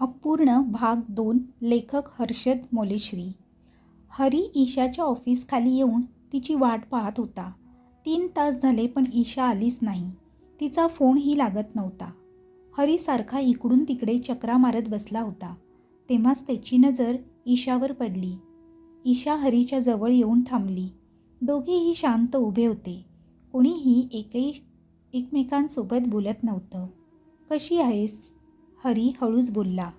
अपूर्ण भाग 2. लेखक हर्षद मोलेश्री. हरी ईशाच्या ऑफिसखाली येऊन तिची वाट पाहत होता. 3 तास झाले पण ईशा आलीच नाही. तिचा फोनही लागत नव्हता. हरी सारखा इकडून तिकडे चक्रा मारत बसला होता. तेव्हाच त्याची नजर ईशावर पडली. ईशा हरीच्या जवळ येऊन थांबली. दोघेही शांत उभे होते. कोणीही एकमेकांसोबत बोलत नव्हतं. कशी आहेस? हरी हळूच बोलला.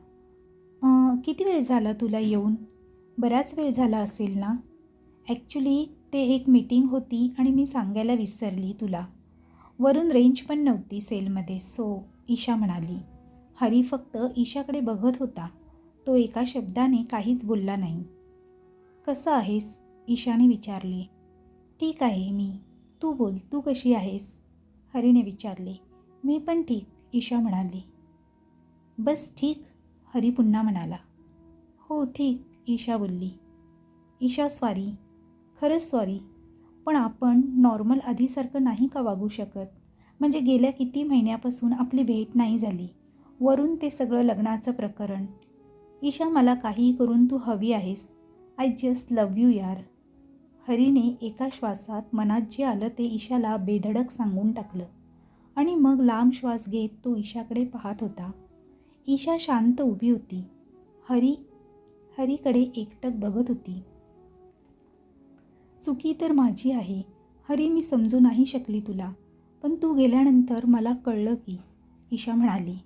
किती वेळ झाला तुला येऊन? बराच वेळ झाला असेल ना? ॲक्च्युली ते एक मीटिंग होती आणि मी सांगायला विसरली तुला. वरून रेंज पण नव्हती सेलमध्ये ईशा म्हणाली. हरी फक्त ईशाकडे बघत होता. तो एका शब्दाने काहीच बोलला नाही. कसं आहेस? ईशाने विचारले. ठीक आहे मी. तू बोल, तू कशी आहेस? हरीने विचारले. मी पण ठीक, ईशा म्हणाली. बस ठीक? हरी पुन्हा म्हणाला. हो ठीक, ईशा बोलली. ईशा सॉरी, खरंच सॉरी, पण आपण नॉर्मल आधीसारखं नाही का वागू शकत? म्हणजे गेल्या किती महिन्यापासून आपली भेट नाही झाली. वरून ते सगळं लग्नाचं प्रकरण. ईशा मला काहीही करून तू हवी आहेस. आय जस्ट लव्ह यू यार. हरीने एका श्वासात मनात जे आलं ते ईशाला बेधडक सांगून टाकलं आणि मग लांब श्वास घेत तो ईशाकडे पाहत होता. ईशा शांत उभी होती. हरीकडे एकटक बघत होती. चुकी तर माझी आहे हरी, मी समजू नाही शकली तुला, पण तू गेल्यानंतर मला कळलं की, ईशा म्हणाली.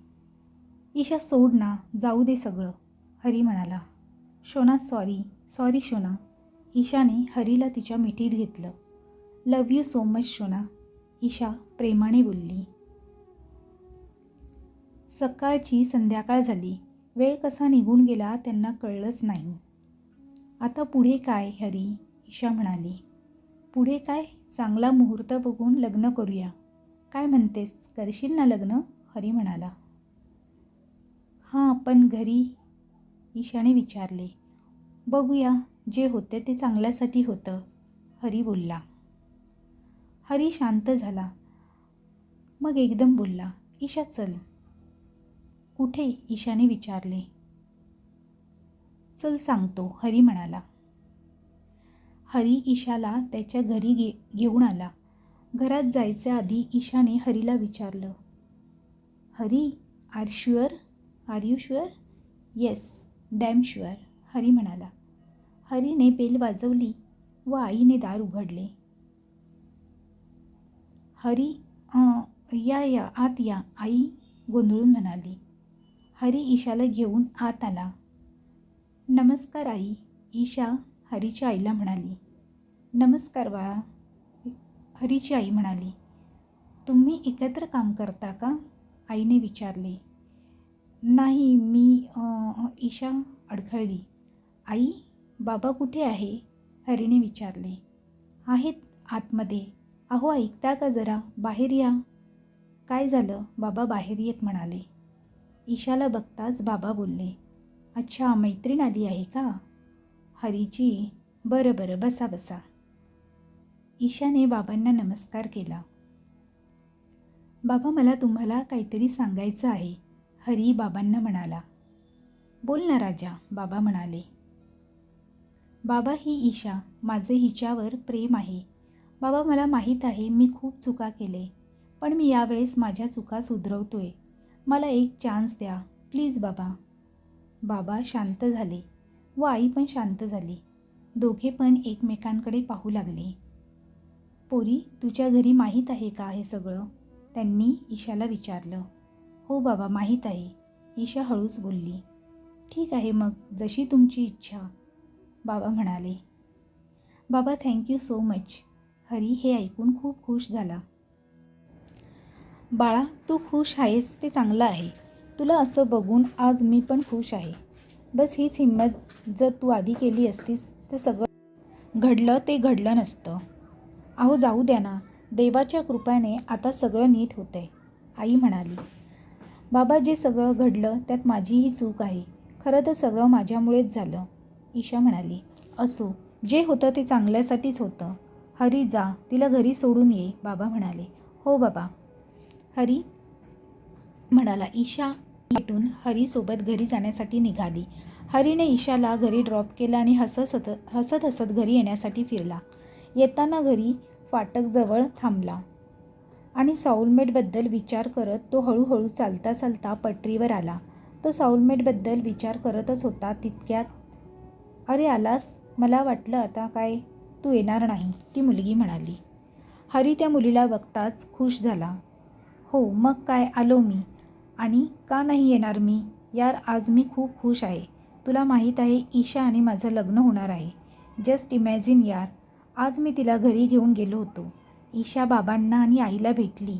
ईशा सोड ना, जाऊ दे सगळं, हरी म्हणाला. शोना सॉरी शोना. ईशाने हरीला तिच्या मिठीत घेतलं. लव्ह यू सो मच शोना, ईशा प्रेमाने बोलली. सकाळची संध्याकाळ झाली. वेळ कसा निघून गेला त्यांना कळलंच नाही. आता पुढे काय हरी? ईशा म्हणाली. पुढे काय? चांगला मुहूर्त बघून लग्न करूया. काय म्हणतेस, करशील ना लग्न? हरी म्हणाला. हां, पण घरी? ईशाने विचारले. बघूया, जे होते ते चांगल्यासाठी होतं, हरी बोलला. हरी शांत झाला. मग एकदम बोलला. ईशा चल. कुठे? ईशाने विचारले. चल सांगतो, हरी म्हणाला. हरी ईशाला त्याच्या घरी घेऊन आला. घरात जायच्या आधी ईशाने हरीला विचारलं. Hari, are you sure? Yes, damn sure, Hari म्हणाला. हरीने बेल वाजवली व आईने दार उघडले. हरी, या आत या, आई गोंधळून म्हणाली. हरी ईशाला घेऊन आत आला. नमस्कार आई, ईशा हरीच्या आईला म्हणाली. नमस्कार बाळा, हरीची आई म्हणाली. तुम्ही एकत्र काम करता का? आईने विचारले. नाही मी ईशा अडखळली. आई, बाबा कुठे आहे? हरीने विचारले. आहेत आतमध्ये. अहो ऐकता का जरा, बाहेर या. काय झालं? बाबा बाहेर येत म्हणाले. ईशाला बघताच बाबा बोलले. अच्छा, मैत्रीण आली आहे का? हरीची. बरं बसा. ईशाने बाबांना नमस्कार केला. बाबा मला तुम्हाला काहीतरी सांगायचं आहे, हरी बाबांना म्हणाला. बोल ना राजा, बाबा म्हणाले. बाबा ही ईशा, माझं हिच्यावर प्रेम आहे. बाबा मला माहीत आहे मी खूप चुका केले, पण मी यावेळेस माझ्या चुका सुधरवतोय. मला एक चान्स द्या प्लीज बाबा. बाबा शांत झाले व आई पण शांत झाली. दोघे पण एकमेकांकडे पाहू लागले. पोरी, तुझ्या घरी माहीत आहे का हे सगळं? त्यांनी ईशाला विचारलं. हो बाबा, माहीत आहे, ईशा हळूच बोलली. ठीक आहे मग, जशी तुमची इच्छा, बाबा म्हणाले. बाबा थँक्यू सो मच. हरी हे ऐकून खूप खुश झाला. बाळा, तू खुश आहेस ते चांगलं आहे. तुला असं बघून आज मी पण खुश आहे. बस हीच हिंमत जर तू आधी केली असतीस तर सगळं घडलं नसतं. अहो जाऊ द्या ना, देवाच्या कृपेने आता सगळं नीट होतंय, आई म्हणाली. बाबा, जे सगळं घडलं त्यात माझीही चूक आहे. खरं तर सगळं माझ्यामुळेच झालं, ईशा म्हणाली. असो, जे होतं ते चांगल्यासाठीच होतं. हरी जा, तिला घरी सोडून ये, बाबा म्हणाले. हो बाबा, हरी म्हणाला. ईशा भेटून हरीसोबत घरी जाण्यासाठी निघाली. हरीने ईशाला घरी ड्रॉप केलं आणि हसत हसत घरी येण्यासाठी फिरला. येताना घरी फाटकजवळ थांबला आणि साऊलमेटबद्दल विचार करत तो हळूहळू चालता चालता पटरीवर आला. तो साऊलमेटबद्दल विचार करतच होता. तितक्यात, अरे आलास? मला वाटलं आता काय तू येणार नाही, ती मुलगी म्हणाली. हरी त्या मुलीला बघताच खुश झाला. हो मग काय, आलो मी. आणि का नाही येणार मी? यार आज मी खूप खुश आहे. तुला माहीत आहे ईशा आणि माझं लग्न होणार आहे. जस्ट इमॅजिन यार. आज मी तिला घरी घेऊन गेलो होतो. ईशा बाबांना आणि आईला भेटली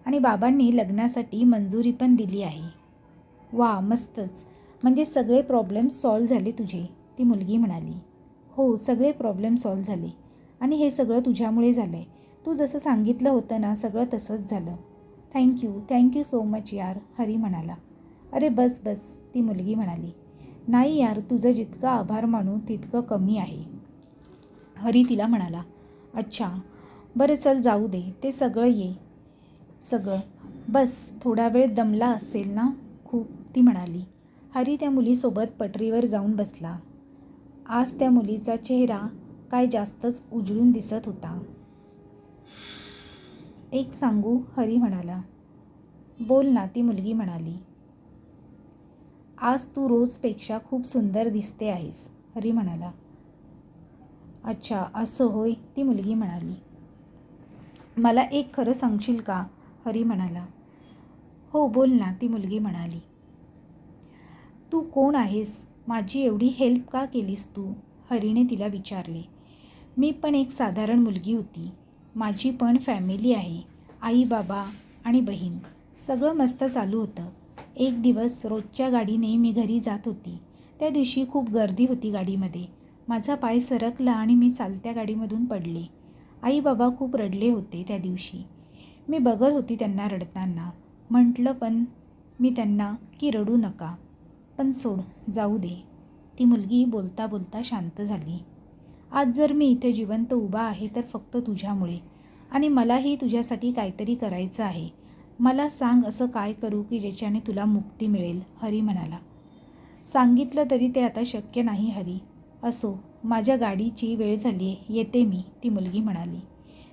आणि बाबांनी लग्नासाठी मंजुरी पण दिली आहे. वा मस्तच. म्हणजे सगळे प्रॉब्लेम्स सॉल्व झाले तुझे, ती मुलगी म्हणाली. हो सगळे प्रॉब्लेम सॉल्व झाले आणि हे सगळं तुझ्यामुळे झालं आहे. तू जसं सांगितलं होतं ना सगळं तसंच झालं. थँक्यू सो मच यार, हरी म्हणाला. अरे बस बस, ती मुलगी म्हणाली. नाही यार, तुझं जितकं आभार मानू तितकं कमी आहे, हरी तिला म्हणाला. अच्छा बरं चल जाऊ दे, ते सगळं बस. थोडा वेळ दमला असेल ना खूप, ती म्हणाली. हरी त्या मुलीसोबत पटरीवर जाऊन बसला. आज त्या मुलीचा चेहरा काय जास्तच उजळून दिसत होता. एक सांगू, हरी म्हणाला. बोल ना, ती मुलगी म्हणाली. आज तू रोजपेक्षा खूप सुंदर दिसते आहेस, हरी म्हणाला. अच्छा असं होय, ती मुलगी म्हणाली. मला एक खरं सांगशील का, हरी म्हणाला. हो बोल ना, ती मुलगी म्हणाली. तू कोण आहेस? माझी एवढी हेल्प का केलीस तू, हरीने तिला विचारले. मी पण एक साधारण मुलगी होती. माझी पण फॅमिली आहे. आई बाबा आणि बहीण. सगळं मस्त चालू होतं. एक दिवस रोजच्या गाडीने मी घरी जात होती. त्या दिवशी खूप गर्दी होती गाडीमध्ये. माझा पाय सरकला आणि मी चालत्या गाडीमधून पडले. आई बाबा खूप रडले होते त्या दिवशी. मी बघत होती त्यांना रडताना. म्हटलं पण मी त्यांना की रडू नका, पण सोड, जाऊ दे. ती मुलगी बोलता बोलता शांत झाली. आज जर मी इथे जिवंत उभा आहे तर फक्त तुझ्यामुळे, आणि मलाही तुझ्यासाठी काहीतरी करायचं आहे. मला सांग असं काय करू की ज्याच्याने तुला मुक्ती मिळेल, हरी म्हणाला. सांगितलं तरी ते आता शक्य नाही हरी. असो, माझ्या गाडीची वेळ झाली आहे, येते मी, ती मुलगी म्हणाली.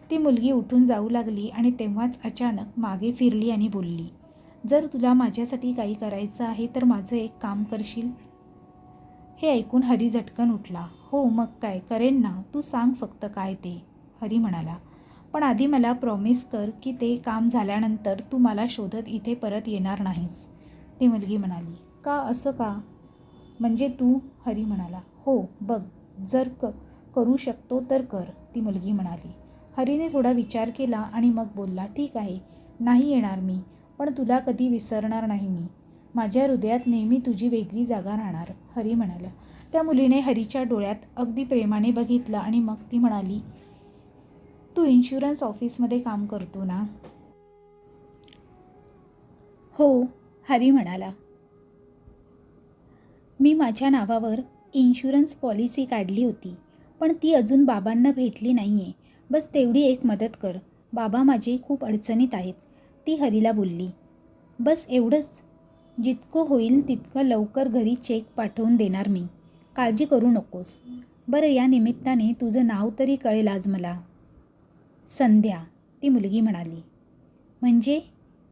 ती मुलगी उठून जाऊ लागली आणि तेव्हाच अचानक मागे फिरली आणि बोलली. जर तुला माझ्यासाठी काही करायचं आहे तर माझं एक काम करशील? हे ऐकून हरी झटकन उठला. हो मग काय करेन ना, तू सांग फक्त काय ते, हरी म्हणाला. पण आधी मला प्रॉमिस कर की ते काम झाल्यानंतर तू मला शोधत इथे परत येणार नाहीस, ती मुलगी म्हणाली. का असं का? म्हणजे तू, हरी म्हणाला. हो बघ, जर करू शकतो तर कर, ती मुलगी म्हणाली. हरीने थोडा विचार केला आणि मग बोलला. ठीक आहे, नाही येणार मी, पण तुला कधी विसरणार नाही मी. माझ्या हृदयात नेहमी तुझी वेगळी जागा राहणार, हरी म्हणाला. त्या मुलीने हरीच्या डोळ्यात अगदी प्रेमाने बघितलं आणि मग ती म्हणाली. तू इन्शुरन्स ऑफिसमध्ये काम करतो ना? हो, हरी म्हणाला. मी माझ्या नावावर इन्शुरन्स पॉलिसी काढली होती, पण ती अजून बाबांना भेटली नाही आहे. बस तेवढी एक मदत कर. बाबा माझे खूप अडचणीत आहेत, ती हरीला बोलली. बस एवढंच? जितकं होईल तितकं लवकर घरी चेक पाठवून देणार मी. काळजी करू नकोस. बरं या निमित्ताने तुझं नाव तरी कळेल आज मला. संध्या, ती मुलगी म्हणाली. म्हणजे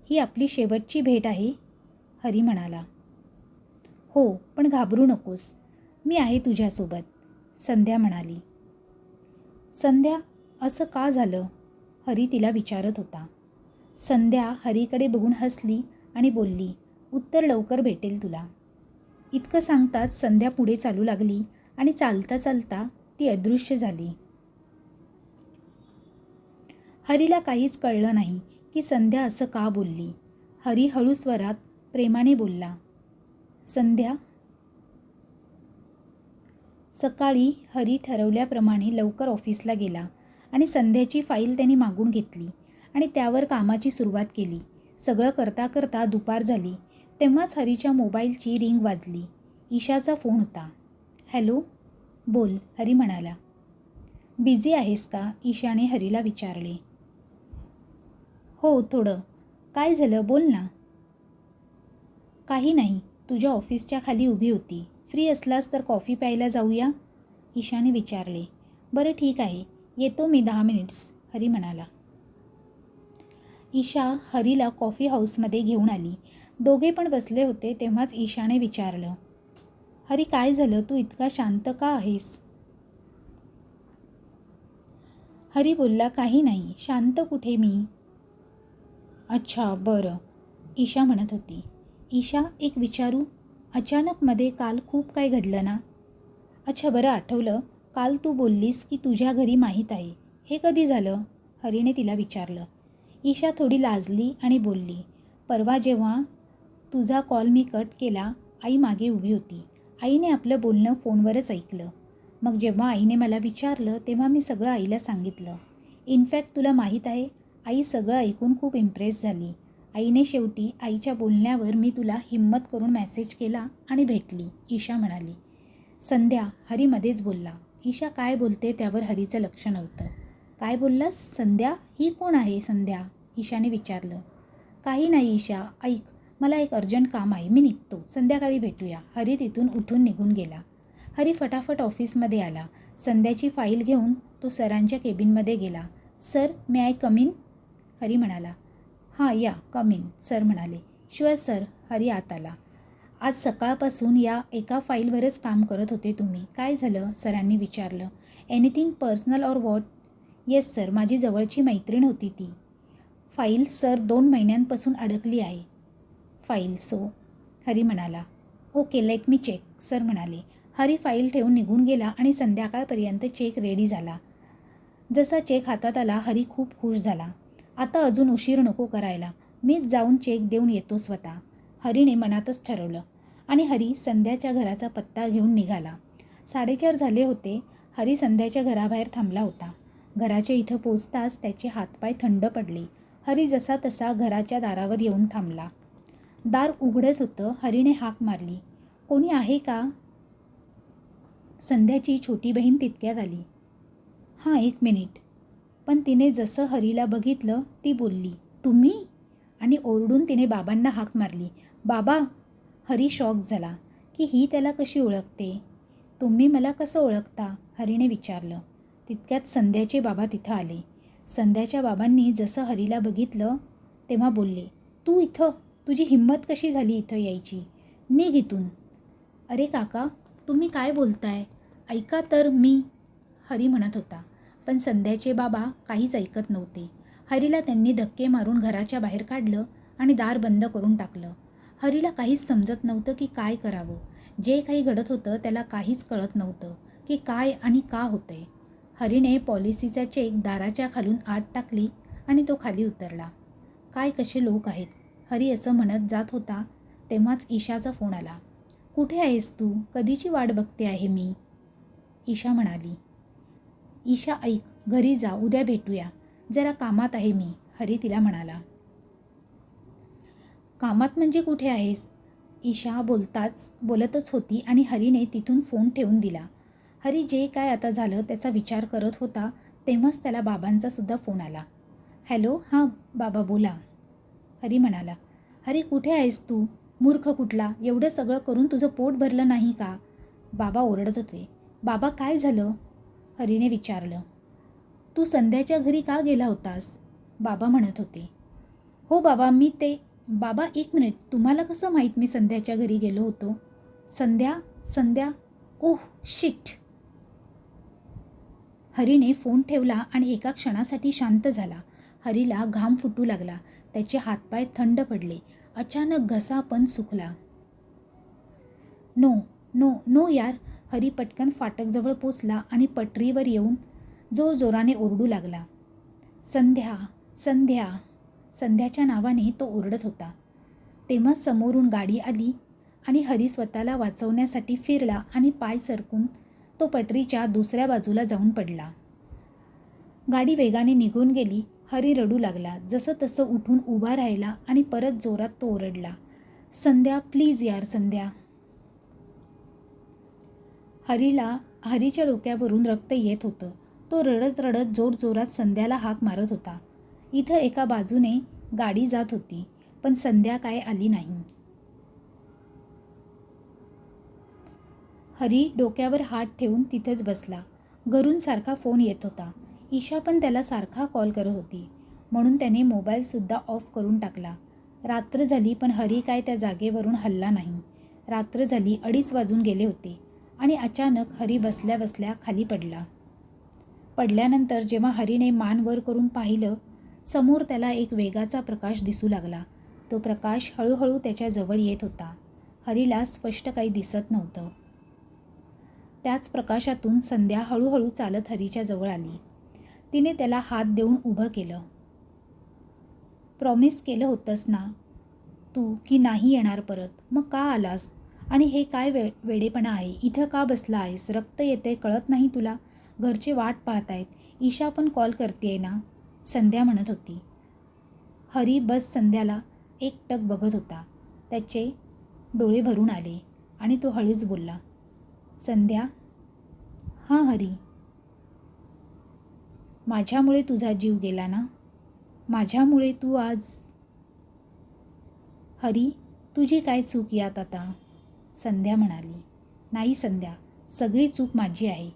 ही आपली शेवटची भेट आहे, हरी म्हणाला. हो पण घाबरू नकोस, मी आहे तुझ्यासोबत, संध्या म्हणाली. संध्या, असं का झालं, हरी तिला विचारत होता. संध्या हरीकडे बघून हसली आणि बोलली. उत्तर लवकर भेटेल तुला. इतकं सांगताच संध्या पुढे चालू लागली आणि चालता चालता ती अदृश्य झाली. हरीला काहीच कळलं नाही की संध्या असं का बोलली. हरी हळू स्वरात प्रेमाने बोलला. संध्या. सकाळी हरी ठरवल्याप्रमाणे लवकर ऑफिसला गेला आणि संध्याची फाईल त्याने मागून घेतली आणि त्यावर कामाची सुरुवात केली. सगळं करता करता दुपार झाली. तेव्हाच हरीच्या मोबाईलची रिंग वाजली. ईशाचा फोन होता. हॅलो, बोल, हरी म्हणाला. बिझी आहेस का, ईशाने हरीला विचारले. हो थोडं. काय झालं, बोल ना. काही नाही, तुझ्या ऑफिसच्या खाली उभी होती. फ्री असलास तर कॉफी प्यायला जाऊया? ईशाने विचारले. बरं ठीक आहे, येतो मी 10 मिनिट्स, हरी म्हणाला. ईशा हरीला कॉफी हाऊसमध्ये घेऊन आली. दोघे पण बसले होते तेव्हाच ईशाने विचारलं, हरी काय झालं, तू इतका शांत का आहेस? हरी बोलला, काही नाही, शांत कुठे मी. अच्छा बरं, ईशा म्हणत होती. ईशा एक विचारू, अचानक मध्ये काल खूप काय घडलं ना? अच्छा बरं आठवलं, काल तू बोललीस की तुझ्या घरी माहीत आहे. हे कधी झालं? हरीने तिला विचारलं. ईशा थोडी लाजली आणि बोलली, परवा जेव्हा तुझा कॉल मी कट केला, आई मागे उभी होती. आईने आपलं बोलणं फोनवरच ऐकलं. मग जेव्हा आईने मला विचारलं तेव्हा मी सगळं आईला सांगितलं. इनफॅक्ट तुला माहीत आहे, आई सगळं ऐकून खूप इम्प्रेस झाली. आईने शेवटी आईच्या बोलण्यावर मी तुला हिम्मत करून मेसेज केला आणि भेटली, ईशा म्हणाली. संध्या, हरी मध्येच बोलला. ईशा काय बोलते त्यावर हरीचं लक्ष नव्हतं. काय बोललास? संध्या? ही कोण आहे संध्या? ईशाने विचारलं. काही नाही ईशा, ऐक, मला एक अर्जंट काम आहे, मी निघतो, संध्याकाळी भेटूया. हरी तिथून उठून निघून गेला. हरी फटाफट ऑफिसमध्ये आला. संध्याची फाईल घेऊन तो सरांच्या केबिनमध्ये गेला. Sir, may I come in? Hari म्हणाला. हां या, कम इन, सर म्हणाले. शुअर सर, हरी आत आला. आज सकाळपासून या एका फाईलवरच काम करत होते तुम्ही, काय झालं? सरांनी विचारलं. Anything personal or what? Yes sir, माझी जवळची मैत्रीण होती ती. फाईल सर 2 महिन्यांपासून अडकली आहे. फाईल सो, हरी म्हणाला. Okay, let me check, sir म्हणाले. हरी फाईल ठेवून निघून गेला आणि संध्याकाळपर्यंत चेक रेडी झाला. जसा चेक हातात आला, हरी खूप खुश झाला. आता अजून उशीर नको करायला, मीच जाऊन चेक देऊन येतो स्वतः, हरीने मनातच ठरवलं. आणि हरी संध्याच्या घराचा पत्ता घेऊन निघाला. 4:30 झाले होते. हरी संध्याच्या घराबाहेर थांबला होता. घराच्या इथं पोचताच त्याचे हातपाय थंड पडले. हरी जसा तसा घराच्या दारावर येऊन थांबला. दार उघडच होतं. हरीने हाक मारली, कोणी आहे का? संध्याची छोटी बहीण तितक्यात आली. हां, 1 मिनिट. पण तिने जसं हरीला बघितलं ती बोलली, तुम्ही? आणि ओरडून तिने बाबांना हाक मारली. बाबा! हरी शॉक झाला की ही त्याला कशी ओळखते. तुम्ही मला कसं ओळखता? हरीने विचारलं. तितक्यात संध्याचे बाबा तिथं आले. संध्याच्या बाबांनी जसं हरीला बघितलं तेव्हा बोलले, तू इथं? तुझी हिंमत कशी झाली इथं यायची? निघ इथून. अरे काका, तुम्ही काय बोलताय? ऐका तर, मी, हरी म्हणत होता. पण संध्याचे बाबा काहीच ऐकत नव्हते. हरीला त्यांनी धक्के मारून घराच्या बाहेर काढलं आणि दार बंद करून टाकलं. हरीला काहीच समजत नव्हतं की काय करावं. जे काही घडत होतं त्याला काहीच कळत नव्हतं की काय आणि का होतंय. हरीने पॉलिसीचा चेक दाराच्या खालून आत टाकली आणि तो खाली उतरला. काय कसे लोक आहेत, हरी असं म्हणत जात होता तेव्हाच ईशाचा फोन आला. कुठे आहेस तू? कधीची वाट बघते आहे मी, ईशा म्हणाली. ईशा ऐक, घरी जा, उद्या भेटूया, जरा कामात आहे मी, हरी तिला म्हणाला. कामात म्हणजे कुठे आहेस? ईशा बोलतच होती आणि हरीने तिथून फोन ठेवून दिला. हरी जे काय आता झालं त्याचा विचार करत होता तेव्हाच त्याला बाबांचा सुद्धा फोन आला. हॅलो, हां बाबा बोला, हरी म्हणाला. हरी कुठे आहेस तू? मूर्ख कुठला, एवढं सगळं करून तुझं पोट भरलं नाही का? बाबा ओरडत होते. बाबा काय झालं? हरीने विचारलं. तू संध्याच्या घरी का गेला होतास? बाबा म्हणत होते. हो बाबा, बाबा 1 मिनिट, तुम्हाला कसं माहीत मी संध्याच्या घरी गेलो होतो? संध्या, ओह शिट. हरीने फोन ठेवला आणि एका क्षणासाठी शांत झाला. हरीला घाम फुटू लागला. त्याचे हातपाय थंड पडले. अचानक घसा पण सुकला. नो नो नो यार. हरी पटकन फाटकजवळ पोचला आणि पटरीवर येऊन जोरजोराने ओरडू लागला. संध्या, संध्या. संध्याच्या नावाने तो ओरडत होता. तेव्हा समोरून गाडी आली आणि हरी स्वतःला वाचवण्यासाठी फिरला आणि पाय सरकून तो पटरीच्या दुसऱ्या बाजूला जाऊन पडला. गाडी वेगाने निघून गेली. हरी रडू लागला. जसं तसं उठून उभा राहिला आणि परत जोरात तो ओरडला. संध्या, प्लीज यार संध्या. हरीच्या डोक्यावरून रक्त येत होतं. तो रडत रडत जोरजोरात संध्याला हाक मारत होता. इथं एका बाजूने गाडी जात होती पण संध्या काय आली नाही. हरी डोक्यावर हात ठेवून तिथेच बसला. घरून सारखा फोन येत होता. ईशा पण त्याला सारखा कॉल करत होती. म्हणून त्याने मोबाईलसुद्धा ऑफ करून टाकला. रात्र झाली पण हरी काय त्या जागेवरून हलला नाही. रात्र झाली, 2:30 वाजून गेले होते आणि अचानक हरी बसल्या बसल्या खाली पडला. पडल्यानंतर जेव्हा हरीने मान वर करून पाहिलं, समोर त्याला एक वेगाचा प्रकाश दिसू लागला. तो प्रकाश हळूहळू त्याच्या जवळ येत होता. हरीला स्पष्ट काही दिसत नव्हतं. त्याच प्रकाशातून संध्या हळूहळू चालत हरीच्या जवळ आली. तिने त्याला हात देऊन उभं केलं. प्रॉमिस केलं होतंस ना तू की नाही येणार परत, मग का आलास? आणि हे काय वेडेपणा आहे? इथं का बसला आहेस? रक्त येते कळत नाही तुला? घरचे वाट पाहत आहेत. ईशा पण कॉल करते ना, संध्या म्हणत होती. हरी बस संध्याला एकटक बघत होता. त्याचे डोळे भरून आले आणि तो हळूच बोलला, संध्या. हां हरी. माझ्यामुळे तुझा जीव गेला ना? माझ्यामुळे तू आज. हरी, तुझी काय चूक यात आता? संध्या म्हणाली. नाही संध्या, सगळी चूक माझी आहे.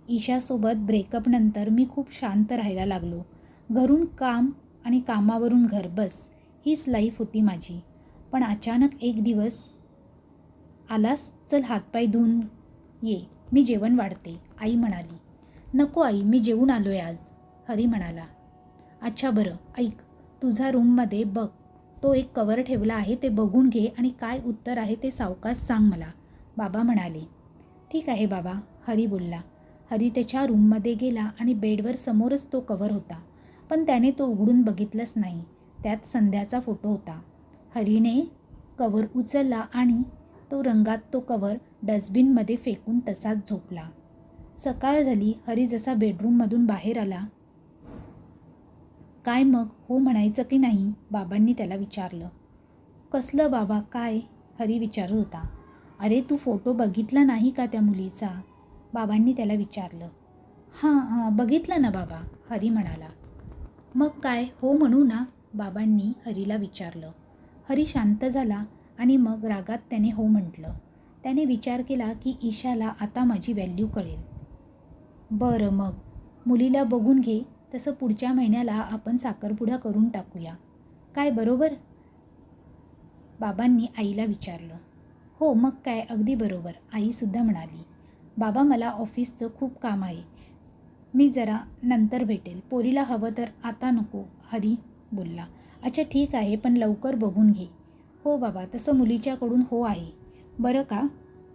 ईशासोबत ब्रेकअपनंतर मी खूप शांत राहायला लागलो. घरून काम आणि कामावरून घर, बस हीच लाईफ होती माझी. पण अचानक एक दिवस आलास, चल हातपाय धुवून ये, मी जेवण वाढते, आई म्हणाली. नको आई, मी जेवून आलो आहे आज, हरी म्हणाला. अच्छा बरं, ऐक, तुझा रूममध्ये बघ, तो एक कवर ठेवला आहे, ते बघून घे आणि काय उत्तर आहे ते सावकाश सांग मला, बाबा म्हणाले. ठीक आहे बाबा, हरी बोलला. हरी त्याच्या रूममध्ये गेला आणि बेडवर समोरच तो कवर होता. पण त्याने तो उघडून बघितलंच नाही. त्यात संध्याचा फोटो होता. हरीने कवर उचलला आणि तो रंगात तो कवर डस्टबिनमध्ये फेकून तसाच झोपला. सकाळ झाली. हरी जसा बेडरूममधून बाहेर आला. काय मग, हो म्हणायचं की नाही, बाबांनी त्याला विचारलं. कसलं बाबा, काय, हरी विचारत होता. अरे तू फोटो बघितला नाही का त्या मुलीचा, बाबांनी त्याला विचारलं. हां बघितला ना बाबा, हरी म्हणाला. मग काय, हो म्हणू ना, बाबांनी हरीला विचारलं. हरी शांत झाला आणि मग रागात त्याने हो म्हटलं. त्याने विचार केला की ईशाला आता माझी व्हॅल्यू कळेल. बरं मग, मुलीला बघून घे, तसं पुढच्या महिन्याला आपण साखरपुडा करून टाकूया, काय बरोबर, बाबांनी आईला विचारलं. हो मग काय, अगदी बरोबर, आईसुद्धा म्हणाली. बाबा मला ऑफिसचं खूप काम आहे, मी जरा नंतर भेटेल, पोरीला हवं तर आता नको, हरी बोलला. अच्छा ठीक आहे, पण लवकर बघून घे. हो बाबा, तसं मुलीच्याकडून हो आहे बरं का,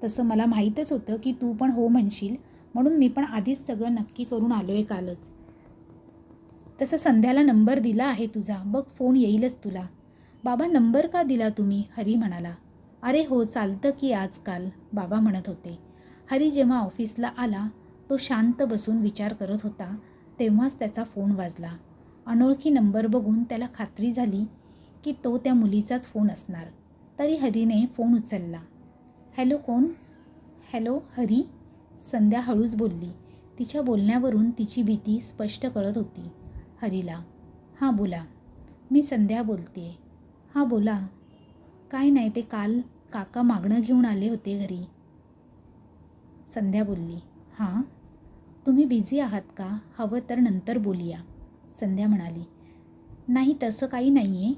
तसं मला माहीतच होतं की तू पण हो म्हणशील, म्हणून मी पण आधीच सगळं नक्की करून आलो आहे कालच. तसं संध्याला नंबर दिला आहे तुझा, बघ फोन येईलच तुला. बाबा नंबर का दिला तुम्ही, हरी म्हणाला. अरे हो, चालतं की आजकाल, बाबा म्हणत होते. हरी जेव्हा ऑफिसला आला, तो शांत बसून विचार करत होता. तेव्हाच त्याचा फोन वाजला. अनोळखी नंबर बघून त्याला खात्री झाली की तो त्या मुलीचाच फोन असणार. तरी हरीने फोन उचलला. हॅलो, कोण? हॅलो हरी, संध्या हळूच बोलली. तिच्या बोलण्यावरून तिची भीती स्पष्ट कळत होती हरीला. हां बोला, मी संध्या बोलते. हां बोला. काय नाही, ते काल काका मागणं घेऊन आले होते घरी, संध्या बोलली. हां, तुम्ही बिझी आहात का, हवं तर नंतर बोलूया, संध्या म्हणाली. नाही तसं काही नाही आहे.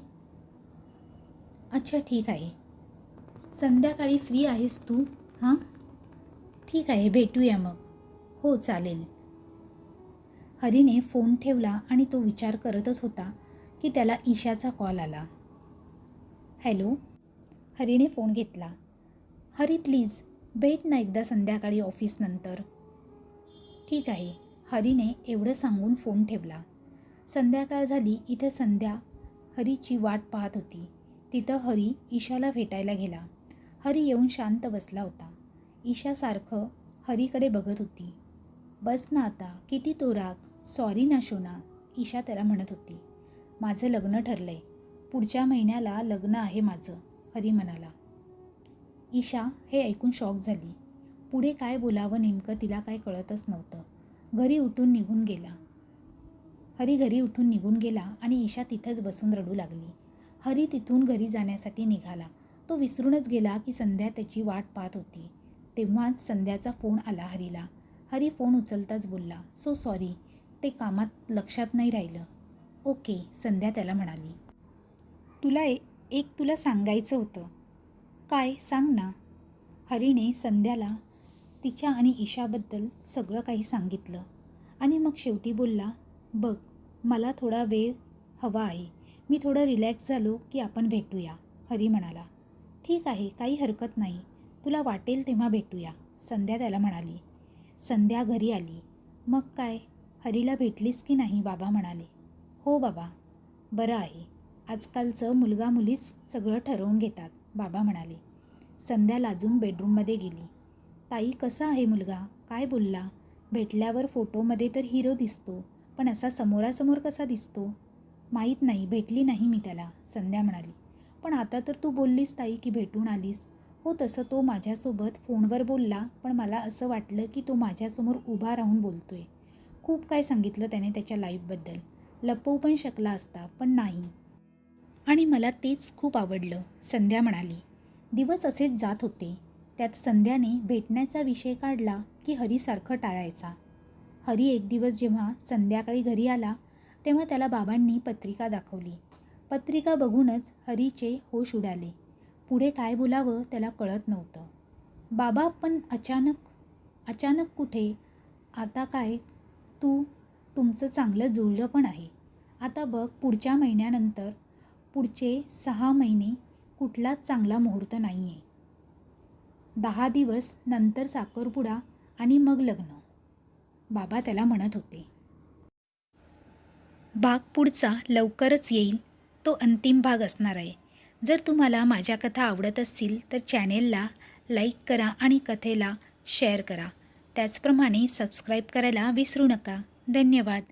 अच्छा ठीक आहे, संध्याकाळी फ्री आहेस तू? हां ठीक आहे, भेटूया मग. हो चालेल. हरीने फोन ठेवला आणि तो विचार करतच होता की त्याला ईशाचा कॉल आला. हॅलो, हरीने फोन घेतला. हरी प्लीज भेट ना एकदा संध्याकाळी ऑफिसनंतर. ठीक आहे, हरीने एवढं सांगून फोन ठेवला. संध्याकाळ झाली. इथं संध्या हरीची वाट पाहत होती. तिथं हरी ईशाला भेटायला गेला. हरी येऊन शांत बसला होता. ईशासारखं हरीकडे बघत होती. बस ना आता, किती तो राग, सॉरी ना शोना, ईशा त्याला म्हणत होती. माझं लग्न ठरलं आहे, पुढच्या महिन्याला लग्न आहे माझं, हरी म्हणाला. ईशा हे ऐकून शॉक झाली. पुढे काय बोलावं नेमकं तिला काय कळतच नव्हतं. हरी घरी उठून निघून गेला आणि ईशा तिथंच बसून रडू लागली. हरी तिथून घरी जाण्यासाठी निघाला. तो विसरूनच गेला की संध्या त्याची वाट पाहत होती. तेव्हाच संध्याचा फोन आला हरीला. हरी फोन उचलताच बोलला, सो सॉरी, ते कामात लक्षात नाही राहिलं. ओके, संध्या त्याला म्हणाली. तुला सांगायचं होतं. काय, सांग ना. हरीने संध्याला तिच्या आणि ईशाबद्दल सगळं काही सांगितलं आणि मग शेवटी बोलला, बघ, मला थोडा वेळ हवा आहे. मी थोडं रिलॅक्स झालो की आपण भेटूया. हरी म्हणाला. ठीक आहे, काही हरकत नाही. तुला वाटेल तेव्हा भेटूया, संध्या त्याला म्हणाली. संध्या घरी आली. मग काय, हरीला भेटलीस की नाही, बाबा म्हणाले. हो बाबा, बरं आहे. आजकालचं मुलगा मुलीच सगळं ठरवून घेतात, बाबा म्हणाले. संध्या लाजून बेडरूममध्ये गेली. ताई, कसा आहे मुलगा, काय बोलला? भेटल्यावर फोटोमध्ये तर हिरो दिसतो, पण असा समोरासमोर कसा दिसतो? माहीत नाही, भेटली नाही मी त्याला, संध्या म्हणाली. पण आता तर तू बोललीस ताई की भेटून आलीस. हो, तसं तो माझ्यासोबत फोनवर बोलला, पण मला असं वाटलं की तो माझ्यासमोर उभा राहून बोलतोय. खूप काय सांगितलं त्याने त्याच्या लाईफबद्दल. लपवू पण शकला असता, पण नाही. आणि मला तेच खूप आवडलं, संध्या म्हणाली. दिवस असेच जात होते. त्यात संध्याने भेटण्याचा विषय काढला की हरीसारखं टाळायचा. हरी एक दिवस जेव्हा संध्याकाळी घरी आला तेव्हा त्याला बाबांनी पत्रिका दाखवली. पत्रिका बघूनच हरीचे होश उडाले. पुढे काय बोलावं त्याला कळत नव्हतं. बाबा, पण अचानक कुठे? आता काय, तुमचं चांगलं जुळलं पण आहे. आता बघ, पुढच्या महिन्यानंतर पुढचे 6 महिने कुठलाच चांगला मुहूर्त नाही आहे. 10 दिवस नंतर साखरपुडा आणि मग लग्न, बाबा त्याला म्हणत होते. भाग पुढचा लवकरच येईल. तो अंतिम भाग असणार आहे. जर तुम्हाला माझ्या कथा आवडत असतील तर चॅनेलला लाईक करा आणि कथेला शेअर करा. त्याचप्रमाणे सबस्क्राईब करायला विसरू नका. धन्यवाद.